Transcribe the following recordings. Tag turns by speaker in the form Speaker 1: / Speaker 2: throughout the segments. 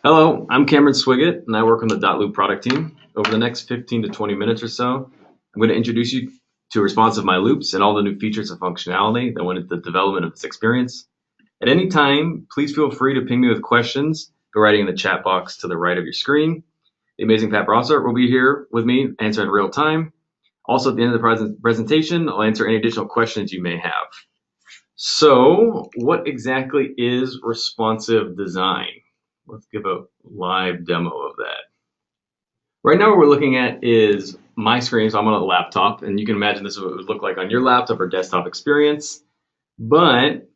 Speaker 1: Hello, I'm Cameron Swiggett, and I work on the dotloop product team. Over the next 15 to 20 minutes or so, I'm going to introduce you to responsive My Loops and all the new features and functionality that went into the development of this experience. At any time, please feel free to ping me with questions by writing in the chat box to the right of your screen. The amazing Pat Brosser will be here with me, answer in real time. Also, at the end of the presentation, I'll answer any additional questions you may have. So, what exactly is responsive design? Let's give a live demo of that. Right now what we're looking at is my screen, so I'm on a laptop, and you can imagine this is what it would look like on your laptop or desktop experience. But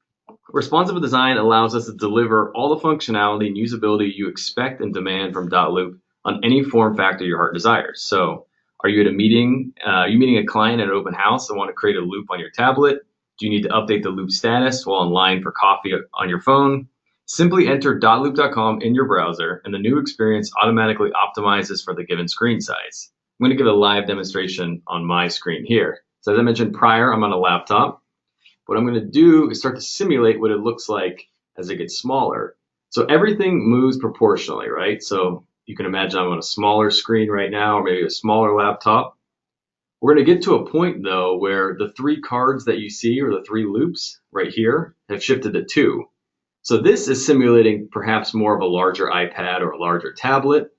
Speaker 1: responsive design allows us to deliver all the functionality and usability you expect and demand from dotloop on any form factor your heart desires. So are you at a meeting, you meeting a client at an open house and want to create a loop on your tablet? Do you need to update the loop status while in line for coffee on your phone? Simply enter dotloop.com in your browser, and the new experience automatically optimizes for the given screen size. I'm going to give a live demonstration on my screen here. So as I mentioned prior, I'm on a laptop. What I'm going to do is start to simulate what it looks like as it gets smaller. So everything moves proportionally, right? So you can imagine I'm on a smaller screen right now, or maybe a smaller laptop. We're going to get to a point, though, where the three cards that you see, or the three loops right here, have shifted to two. So this is simulating perhaps more of a larger iPad or a larger tablet.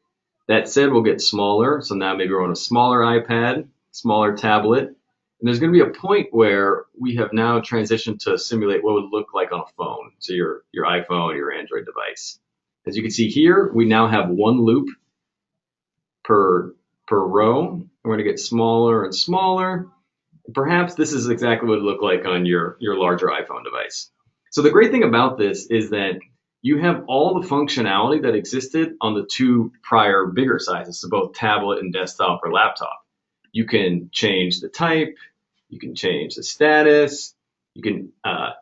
Speaker 1: That said, we'll get smaller. So now maybe we're on a smaller iPad, smaller tablet. And there's going to be a point where we have now transitioned to simulate what would look like on a phone. So your iPhone, your Android device. As you can see here, we now have one loop per row. And we're going to get smaller and smaller. Perhaps this is exactly what it would look like on your larger iPhone device. So the great thing about this is that you have all the functionality that existed on the two prior bigger sizes, so both tablet and desktop or laptop. You can change the type, you can change the status, you can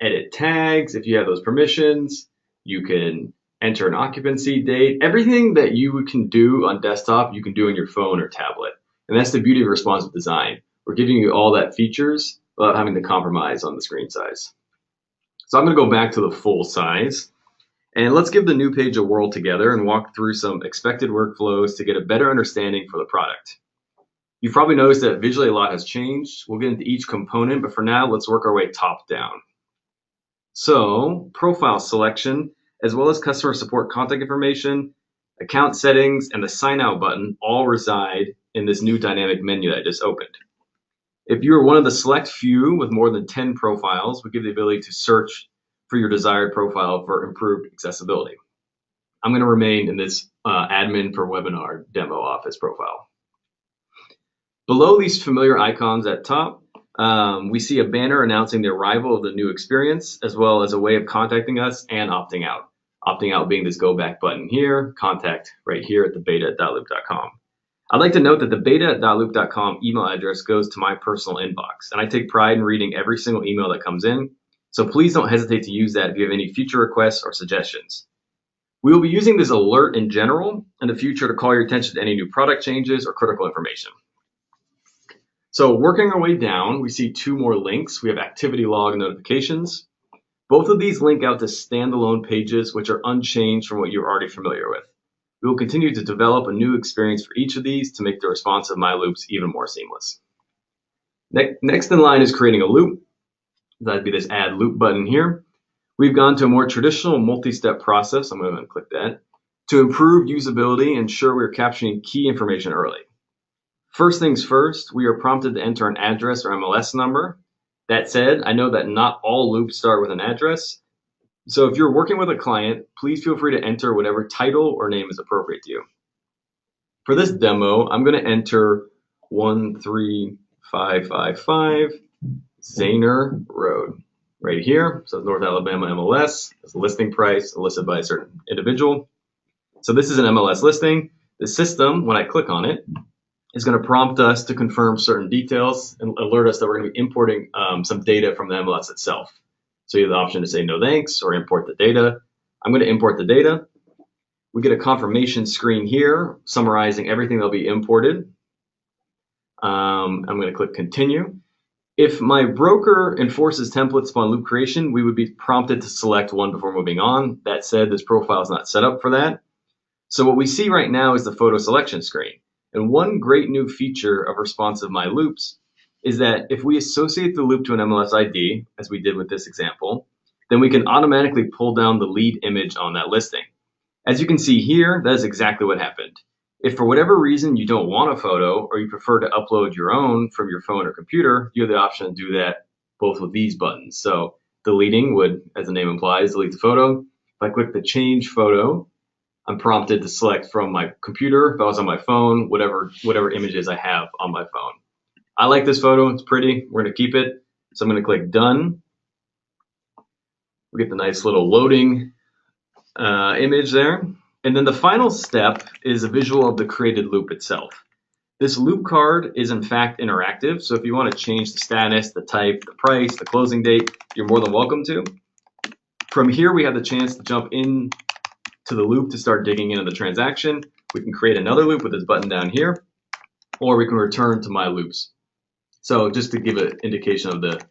Speaker 1: edit tags if you have those permissions, you can enter an occupancy date. Everything that you can do on desktop, you can do on your phone or tablet. And that's the beauty of responsive design. We're giving you all that features without having to compromise on the screen size. So I'm going to go back to the full size, and let's give the new page a whirl together and walk through some expected workflows to get a better understanding for the product. You've probably noticed that visually a lot has changed. We'll get into each component, but for now, let's work our way top down. So profile selection, as well as customer support contact information, account settings, and the sign out button all reside in this new dynamic menu that I just opened. If you are one of the select few with more than 10 profiles, we give the ability to search for your desired profile for improved accessibility. I'm going to remain in this admin for webinar demo office profile. Below these familiar icons at top, we see a banner announcing the arrival of the new experience, as well as a way of contacting us and opting out. Opting out being this go back button here, contact right here at the beta.dotloop.com. I'd like to note that the beta.dotloop.com email address goes to my personal inbox, and I take pride in reading every single email that comes in, so please don't hesitate to use that if you have any future requests or suggestions. We will be using this alert in general in the future to call your attention to any new product changes or critical information. So working our way down, we see two more links. We have activity log notifications. Both of these link out to standalone pages, which are unchanged from what you're already familiar with. We will continue to develop a new experience for each of these to make the responsive My Loops even more seamless. Next in line is creating a loop. That'd be this add loop button here. We've gone to a more traditional multi-step process. I'm going to click that to improve usability and ensure we're capturing key information early. First things first, we are prompted to enter an address or MLS number. That said, I know that not all loops start with an address. So if you're working with a client, please feel free to enter whatever title or name is appropriate to you. For this demo, I'm going to enter 13555 Zaner Road right here. So North Alabama MLS. It's a listing price listed by a certain individual. So this is an MLS listing. The system, when I click on it, is going to prompt us to confirm certain details and alert us that we're going to be importing some data from the MLS itself. So you have the option to say no thanks or import the data. I'm going to import the data. We get a confirmation screen here summarizing everything that'll be imported. I'm going to click continue. If my broker enforces templates upon loop creation, we would be prompted to select one before moving on. That said, this profile is not set up for that. So what we see right now is the photo selection screen. And one great new feature of responsive My Loops is that if we associate the loop to an MLS ID, as we did with this example, then we can automatically pull down the lead image on that listing. As you can see here, that is exactly what happened. If for whatever reason you don't want a photo or you prefer to upload your own from your phone or computer, you have the option to do that both with these buttons. So deleting would, as the name implies, delete the photo. If I click the change photo, I'm prompted to select from my computer, if I was on my phone, whatever images I have on my phone. I like this photo, it's pretty, we're gonna keep it. So I'm gonna click done. We get the nice little loading image there. And then the final step is a visual of the created loop itself. This loop card is in fact interactive, so if you want to change the status, the type, the price, the closing date, you're more than welcome to. From here, we have the chance to jump in to the loop to start digging into the transaction. We can create another loop with this button down here, or we can return to My Loops. So just to give an indication of the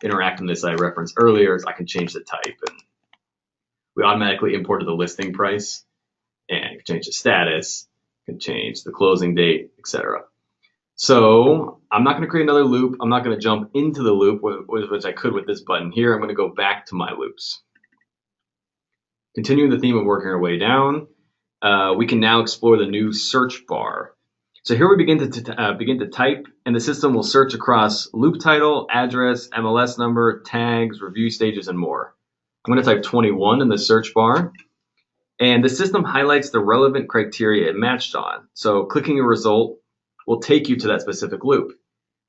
Speaker 1: interactiveness I referenced earlier, is I can change the type, and we automatically imported the listing price, and you can change the status, you can change the closing date, etc. So I'm not going to create another loop. I'm not going to jump into the loop, which I could with this button here. I'm going to go back to My Loops. Continuing the theme of working our way down, we can now explore the new search bar. So here we begin to type, and the system will search across loop title, address, MLS number, tags, review stages, and more. I'm going to type 21 in the search bar, and the system highlights the relevant criteria it matched on. So clicking a result will take you to that specific loop.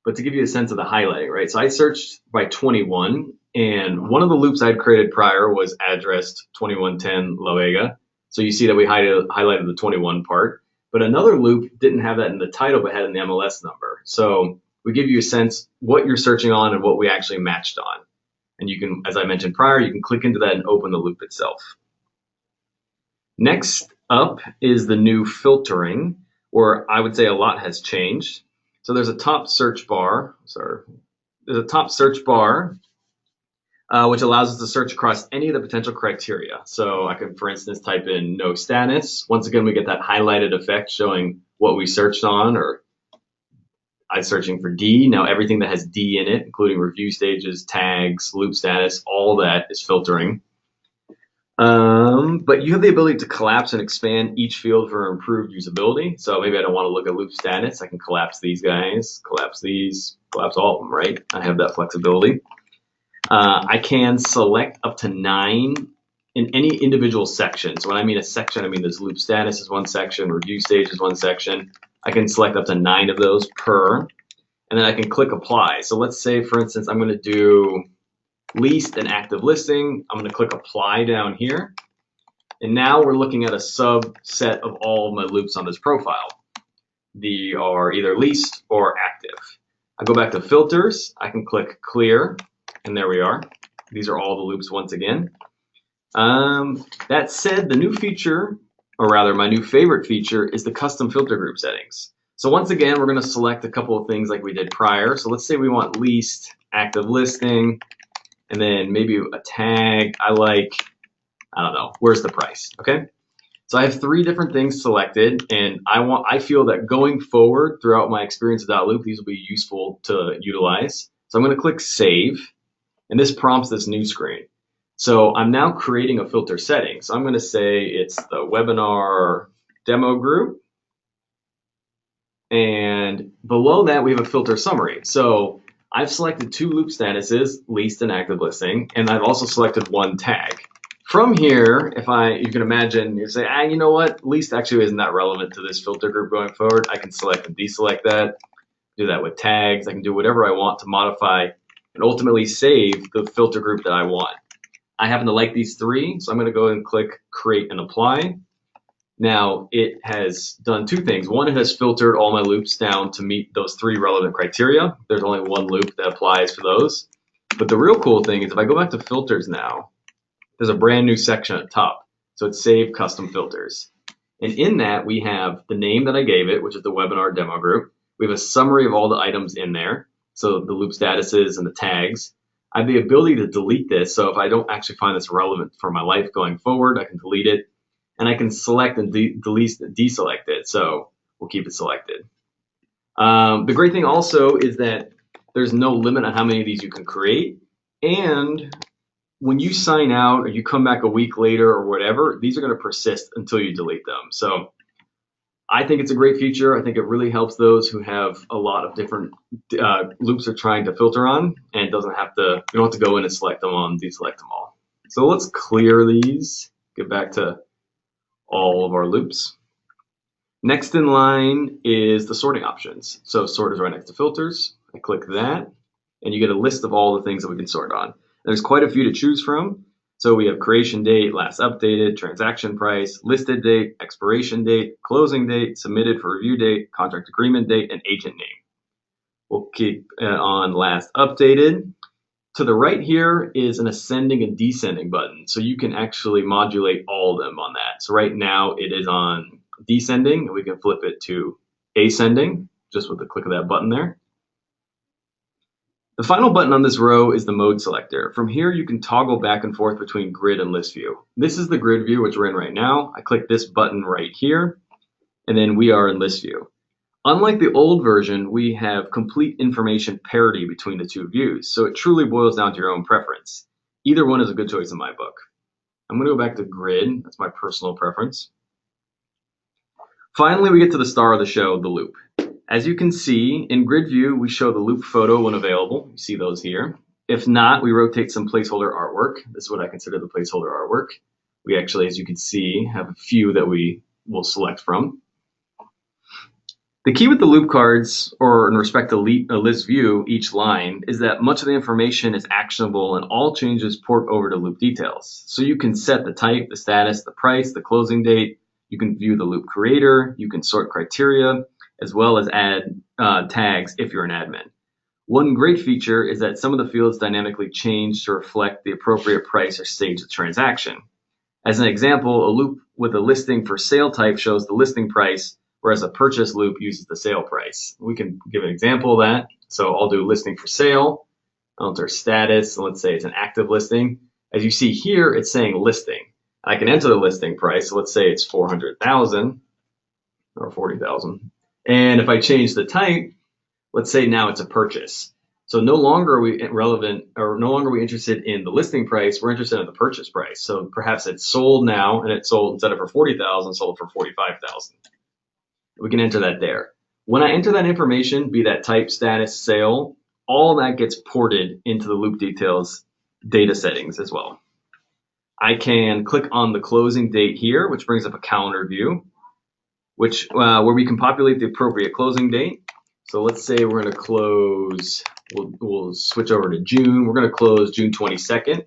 Speaker 1: But to give you a sense of the highlighting, right? So I searched by 21, and one of the loops I'd created prior was addressed 2110 La Vega. So you see that we highlighted the 21 part. But another loop didn't have that in the title, but had an MLS number. So we give you a sense what you're searching on and what we actually matched on. And you can, as I mentioned prior, you can click into that and open the loop itself. Next up is the new filtering, where I would say a lot has changed. So there's a top search bar, which allows us to search across any of the potential criteria. So I can, for instance, type in no status. Once again, we get that highlighted effect showing what we searched on, or I'm searching for D. Now everything that has D in it, including review stages, tags, loop status, all that is filtering. But you have the ability to collapse and expand each field for improved usability. So maybe I don't want to look at loop status. I can collapse these guys, collapse these, collapse all of them, right? I have that flexibility. I can select up to 9 in any individual section. So when I mean a section, I mean this loop status is one section, review stage is one section. I can select up to 9 of those per, and then I can click apply. So let's say, for instance, I'm going to do leased and active listing. I'm going to click apply down here. And now we're looking at a subset of all of my loops on this profile. They are either leased or active. I go back to filters. I can click clear, and there we are. These are all the loops once again. That said, the new feature, or rather my new favorite feature, is the custom filter group settings. So once again, we're going to select a couple of things like we did prior. So let's say we want leased, active listing, and then maybe a tag. I don't know, where's the price, okay? So I have 3 different things selected, and I feel that going forward throughout my experience with dotloop, these will be useful to utilize. So I'm going to click save, and this prompts this new screen. So I'm now creating a filter setting. So I'm going to say it's the webinar demo group, and below that we have a filter summary. So I've selected 2 loop statuses, leased and active listing, and I've also selected 1 tag. From here, you can imagine, you say, you know what, leased actually isn't that relevant to this filter group going forward. I can select and deselect that, do that with tags. I can do whatever I want to modify and ultimately save the filter group that I want. I happen to like these 3, so I'm going to go ahead and click create and apply. Now, it has done 2 things. One, it has filtered all my loops down to meet those 3 relevant criteria. There's only 1 loop that applies for those. But the real cool thing is if I go back to filters now, there's a brand new section at the top. So it's Save Custom Filters. And in that, we have the name that I gave it, which is the webinar demo group. We have a summary of all the items in there. So the loop statuses and the tags. I have the ability to delete this. So if I don't actually find this relevant for my life going forward, I can delete it. and I can select and deselect it. So we'll keep it selected. The great thing also is that there's no limit on how many of these you can create. And when you sign out or you come back a week later or whatever, these are going to persist until you delete them. So I think it's a great feature. I think it really helps those who have a lot of different loops they're trying to filter on, and you don't have to go in and select them all and deselect them all. So let's clear these, get back to all of our loops. Next in line is the sorting options. So sort is right next to filters. I click that, and you get a list of all the things that we can sort on. There's quite a few to choose from. So we have creation date, last updated, transaction price, listed date, expiration date, closing date, submitted for review date, contract agreement date, and agent name. We'll keep on last updated. To the right here is an ascending and descending button. So you can actually modulate all of them on that. So right now it is on descending, and we can flip it to ascending just with the click of that button there. The final button on this row is the mode selector. From here, you can toggle back and forth between grid and list view. This is the grid view, which we're in right now. I click this button right here, and then we are in list view. Unlike the old version, we have complete information parity between the two views, so it truly boils down to your own preference. Either one is a good choice in my book. I'm going to go back to grid. That's my personal preference. Finally, we get to the star of the show, the loop. As you can see, in grid view, we show the loop photo when available. You see those here. If not, we rotate some placeholder artwork. This is what I consider the placeholder artwork. We actually, as you can see, have a few that we will select from. The key with the loop cards, or in respect to list view, each line, is that much of the information is actionable and all changes port over to loop details. So you can set the type, the status, the price, the closing date. You can view the loop creator. You can sort criteria, as well as add tags if you're an admin. One great feature is that some of the fields dynamically change to reflect the appropriate price or stage of the transaction. As an example, a loop with a listing for sale type shows the listing price, whereas a purchase loop uses the sale price. We can give an example of that. So I'll do listing for sale. I'll enter status, and let's say it's an active listing. As you see here, it's saying listing. I can enter the listing price. So let's say it's 400,000 or 40,000. And if I change the type, let's say now it's a purchase. So no longer are we relevant, or no longer are we interested in the listing price, we're interested in the purchase price. So perhaps it's sold now, and it's sold instead of for 40,000, sold for 45,000. We can enter that there. When I enter that information, be that type, status, sale, all that gets ported into the loop details data settings as well. I can click on the closing date here, which brings up a calendar view, where we can populate the appropriate closing date. So let's say we're going to close, we'll switch over to June. We're going to close June 22nd.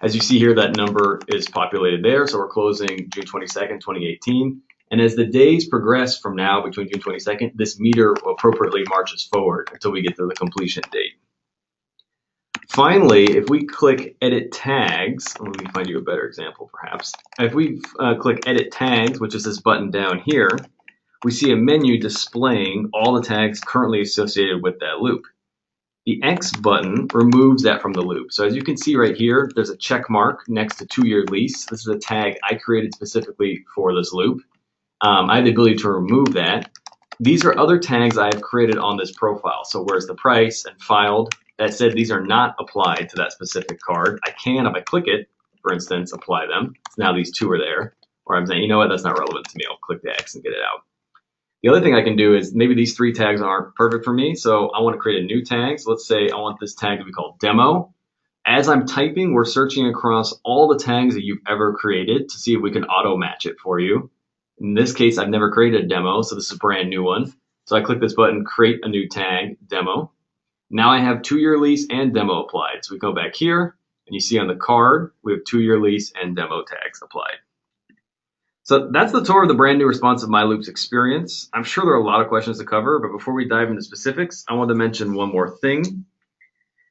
Speaker 1: As you see here, that number is populated there. So we're closing June 22nd, 2018. And as the days progress from now between June 22nd, this meter appropriately marches forward until we get to the completion date. Finally, if we click Edit Tags, let me find you a better example perhaps. If we click Edit Tags, which is this button down here, we see a menu displaying all the tags currently associated with that loop. The X button removes that from the loop. So as you can see right here, there's a check mark next to 2-year lease. This is a tag I created specifically for this loop. I have the ability to remove that. These are other tags I have created on this profile. So where's the price and filed? That said, these are not applied to that specific card. I can, if I click it, for instance, apply them. So now these two are there. Or I'm saying, you know what, that's not relevant to me. I'll click the X and get it out. The other thing I can do is maybe these 3 tags aren't perfect for me. So I want to create a new tag. So let's say I want this tag to be called demo. As I'm typing, we're searching across all the tags that you've ever created to see if we can auto match it for you. In this case, I've never created a demo, so this is a brand new one. So I click this button, create a new tag, demo. Now I have 2-year lease and demo applied. So we go back here, and you see on the card, we have 2-year lease and demo tags applied. So that's the tour of the brand new responsive MyLoops experience. I'm sure there are a lot of questions to cover, but before we dive into specifics, I want to mention one more thing.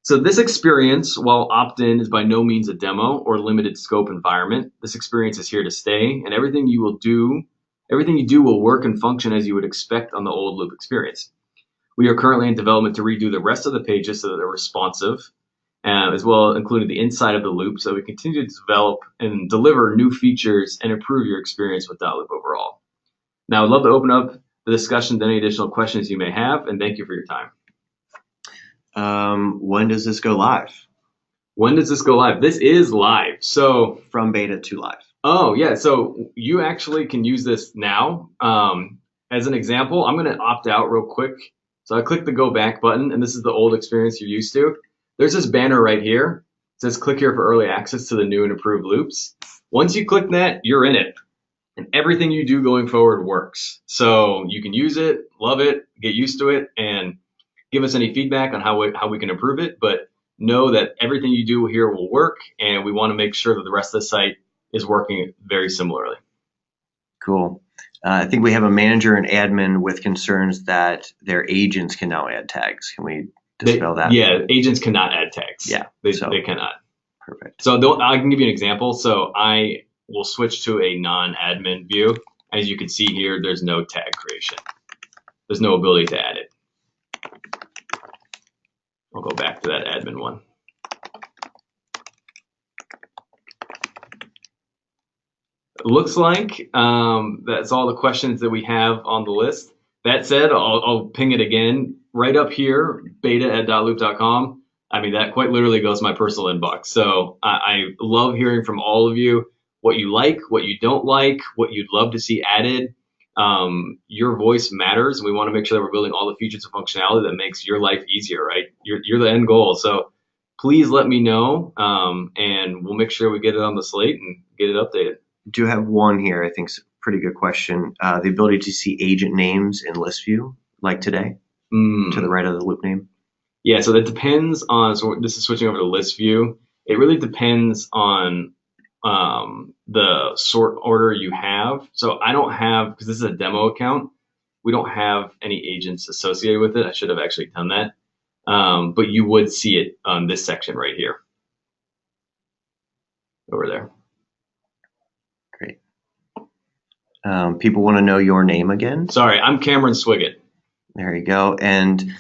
Speaker 1: So this experience, while opt-in, is by no means a demo or limited scope environment. This experience is here to stay, and everything you do will work and function as you would expect on the old loop experience. We are currently in development to redo the rest of the pages so that they're responsive. as well including the inside of the loop. So we continue to develop and deliver new features and improve your experience with dotloop overall. Now, I'd love to open up the discussion to any additional questions you may have, and thank you for your time.
Speaker 2: When does this go live?
Speaker 1: When does this go live? This is live. So
Speaker 2: from beta to live.
Speaker 1: Oh, yeah. So you actually can use this now. As an example, I'm going to opt out real quick. So I click the go back button, and this is the old experience you're used to. There's this banner right here. It says click here for early access to the new and improved loops. Once you click that, you're in it. And everything you do going forward works. So you can use it, love it, get used to it, and give us any feedback on how we can improve it. But know that everything you do here will work, and we want to make sure that the rest of the site is working very similarly.
Speaker 2: Cool. I think we have a manager and admin with concerns that their agents can now add tags. Can we dispel that?
Speaker 1: Yeah, agents cannot add tags.
Speaker 2: Yeah,
Speaker 1: they cannot.
Speaker 2: Perfect.
Speaker 1: So I can give you an example. So I will switch to a non-admin view. As you can see here, there's no tag creation. There's no ability to add it. I'll go back to that admin one. It looks like that's all the questions that we have on the list. That said, I'll ping it again right up here, beta@dotloop.com. I mean, that quite literally goes to my personal inbox. So I love hearing from all of you what you like, what you don't like, what you'd love to see added. Your voice matters. We want to make sure that we're building all the features and functionality that makes your life easier, right? You're the end goal. So please let me know, and we'll make sure we get it on the slate and get it updated.
Speaker 2: Do have one here, I think is a pretty good question. The ability to see agent names in list view, like today, to the right of the loop name.
Speaker 1: Yeah, so that depends on, so this is switching over to list view. It really depends on the sort order you have. So I don't have, because this is a demo account, we don't have any agents associated with it. I should have actually done that. But you would see it on this section right here. Over there.
Speaker 2: Great. People want to know your name again.
Speaker 1: Sorry, I'm Cameron Swiggett.
Speaker 2: There you go. And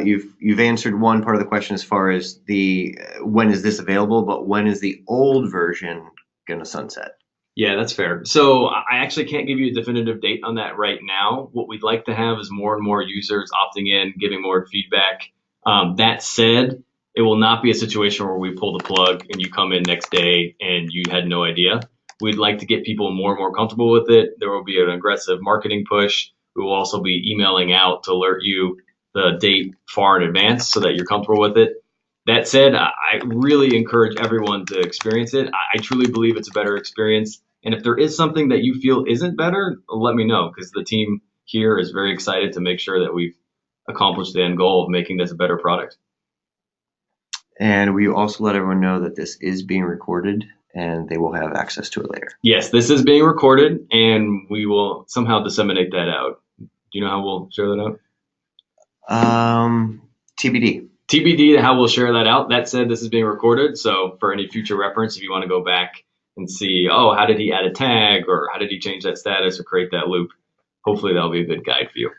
Speaker 2: you've answered one part of the question as far as the when is this available, but when is the old version going to sunset?
Speaker 1: Yeah, that's fair. So I actually can't give you a definitive date on that right now. What we'd like to have is more and more users opting in, giving more feedback. That said, it will not be a situation where we pull the plug and you come in next day and you had no idea. We'd like to get people more and more comfortable with it. There will be an aggressive marketing push. We will also be emailing out to alert you the date far in advance so that you're comfortable with it. That said, I really encourage everyone to experience it. I truly believe it's a better experience. And if there is something that you feel isn't better, let me know, because the team here is very excited to make sure that we've accomplished the end goal of making this a better product.
Speaker 2: And we also let everyone know that this is being recorded and they will have access to it later.
Speaker 1: Yes, this is being recorded and we will somehow disseminate that out. Do you know how we'll share that
Speaker 2: out? TBD.
Speaker 1: TBD how we'll share that out. That said, this is being recorded. So for any future reference, if you want to go back and see, oh, how did he add a tag or how did he change that status or create that loop? Hopefully that'll be a good guide for you.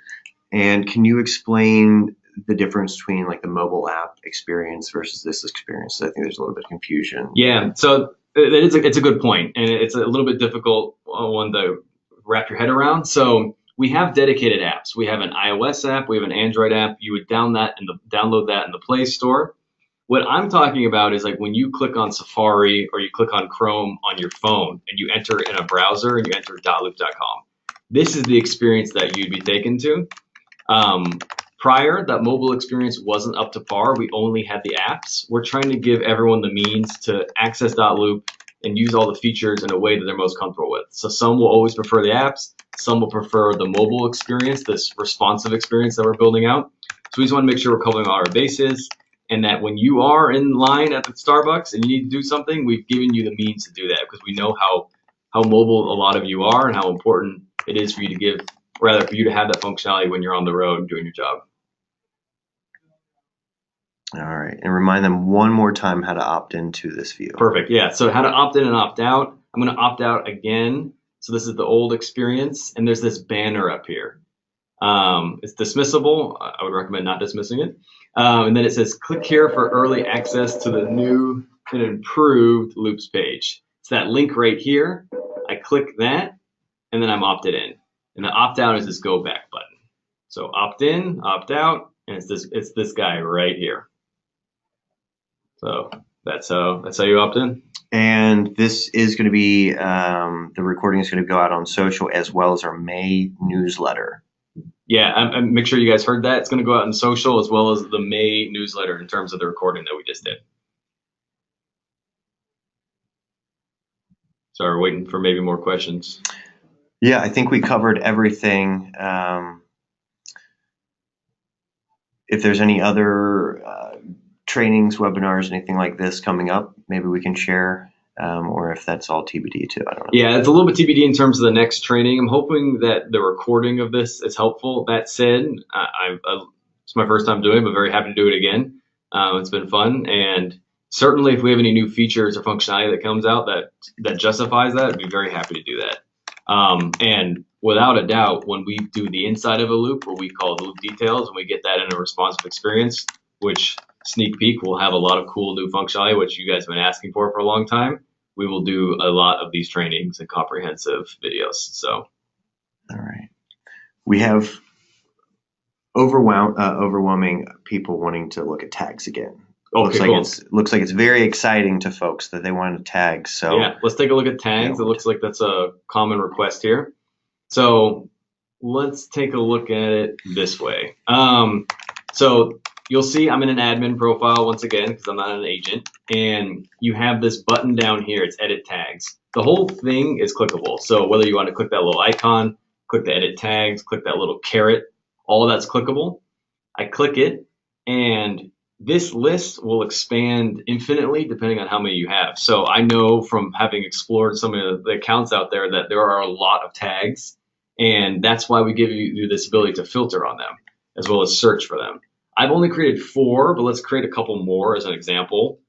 Speaker 2: And can you explain the difference between like the mobile app experience versus this experience? I think there's a little bit of confusion.
Speaker 1: Yeah, so it's a good point, and it's a little bit difficult one to wrap your head around. So we have dedicated apps. We have an iOS app, we have an Android app. You would download that in the Play Store. What I'm talking about is like when you click on Safari or you click on Chrome on your phone and you enter in a browser and you enter dotloop.com. This is the experience that you'd be taken to. Prior, that mobile experience wasn't up to par. We only had the apps. We're trying to give everyone the means to access dotloop and use all the features in a way that they're most comfortable with. So some will always prefer the apps. Some will prefer the mobile experience, this responsive experience that we're building out. So we just want to make sure we're covering all our bases and that when you are in line at the Starbucks and you need to do something, we've given you the means to do that because we know how mobile a lot of you are and how important it is for you to have that functionality when you're on the road doing your job.
Speaker 2: All right, and remind them one more time how to opt into this view.
Speaker 1: Perfect, yeah, so how to opt in and opt out. I'm gonna opt out again. So this is the old experience, and there's this banner up here. It's dismissible. I would recommend not dismissing it. And then it says, click here for early access to the new and improved loops page. It's that link right here. I click that, and then I'm opted in. And the opt out is this go back button. So opt in, opt out, and it's this guy right here. So that's how you opt in.
Speaker 2: And this is going to be the recording is going to go out on social as well as our May newsletter.
Speaker 1: Yeah, and make sure you guys heard that. It's going to go out in social as well as the May newsletter in terms of the recording that we just did. Sorry, we're waiting for maybe more questions.
Speaker 2: Yeah, I think we covered everything. If there's any other trainings, webinars, anything like this coming up, maybe we can share, or if that's all TBD too, I don't know.
Speaker 1: Yeah, it's a little bit TBD in terms of the next training. I'm hoping that the recording of this is helpful. That said, it's my first time doing it, but very happy to do it again. It's been fun, and certainly if we have any new features or functionality that comes out that justifies that, I'd be very happy to do that. And without a doubt, when we do the inside of a loop, what we call the loop details, and we get that in a responsive experience, which sneak peek, we'll have a lot of cool new functionality, which you guys have been asking for a long time. We will do a lot of these trainings and comprehensive videos. So,
Speaker 2: all right, we have overwhelming people wanting to look at tags again.
Speaker 1: Okay,
Speaker 2: looks like it's very exciting to folks that they want to tag. So
Speaker 1: yeah, let's take a look at tags. It looks like that's a common request here. So let's take a look at it this way. So you'll see I'm in an admin profile once again because I'm not an agent, and you have this button down here. It's edit tags. The whole thing is clickable. So whether you want to click that little icon, click the edit tags, click that little caret, all of that's clickable. I click it, and this list will expand infinitely depending on how many you have. So I know from having explored some of the accounts out there that there are a lot of tags, and that's why we give you this ability to filter on them as well as search for them. I've only created 4, but let's create a couple more as an example.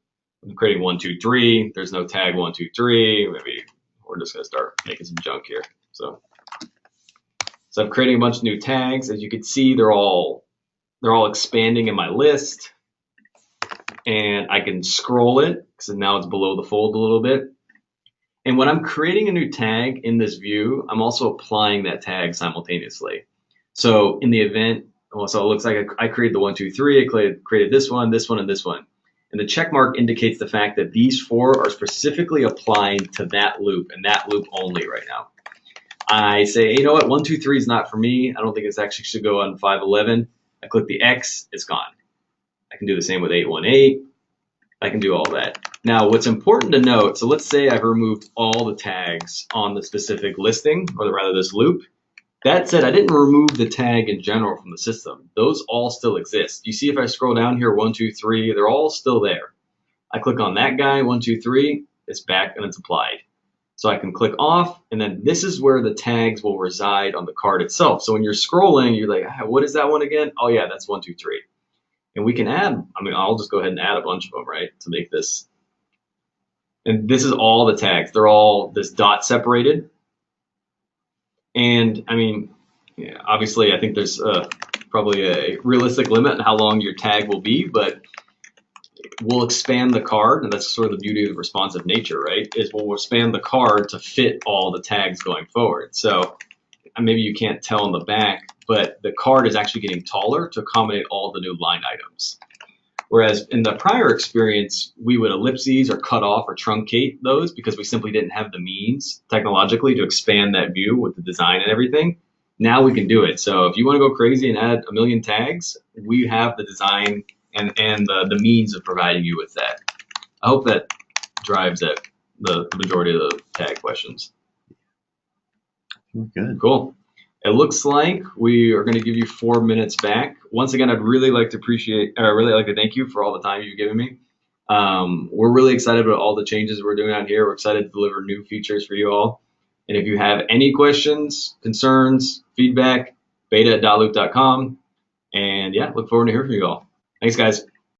Speaker 1: I'm creating 1, 2, 3. There's no tag 1, 2, 3. Maybe we're just gonna start making some junk here. So I'm creating a bunch of new tags. As you can see, they're all expanding in my list. And I can scroll it because now it's below the fold a little bit. And when I'm creating a new tag in this view, I'm also applying that tag simultaneously. So in the event, so it looks like I created the 1, 2, 3. I created this one, and this one. And the check mark indicates the fact that these 4 are specifically applying to that loop and that loop only right now. I say, you know what, 1, 2, 3 is not for me. I don't think this actually should go on 511. I click the X, it's gone. I can do the same with 818. I can do all that. Now, what's important to note, so let's say I've removed all the tags on the specific listing, or rather this loop. That said, I didn't remove the tag in general from the system. Those all still exist. You see if I scroll down here, 1, 2, 3, they're all still there. I click on that guy, 1, 2, 3, it's back and it's applied. So I can click off, and then this is where the tags will reside on the card itself. So when you're scrolling, you're like, what is that one again? Oh yeah, that's 1, 2, 3. And we can add, I'll just go ahead and add a bunch of them, right, to make this. And this is all the tags. They're all this dot separated. And yeah, obviously, I think there's probably a realistic limit on how long your tag will be, but we'll expand the card, and that's sort of the beauty of responsive nature, right, is we'll expand the card to fit all the tags going forward. So maybe you can't tell in the back, but the card is actually getting taller to accommodate all the new line items. Whereas in the prior experience, we would ellipses or cut off or truncate those because we simply didn't have the means technologically to expand that view with the design and everything. Now we can do it. So if you want to go crazy and add 1 million tags, we have the design and the means of providing you with that. I hope that drives at the majority of the tag questions.
Speaker 2: Good.
Speaker 1: Cool. It looks like we are going to give you 4 minutes back. Once again, I'd really like to thank you for all the time you've given me. We're really excited about all the changes we're doing out here. We're excited to deliver new features for you all. And if you have any questions, concerns, feedback, beta@dotloop.com. And yeah, look forward to hearing from you all. Thanks, guys.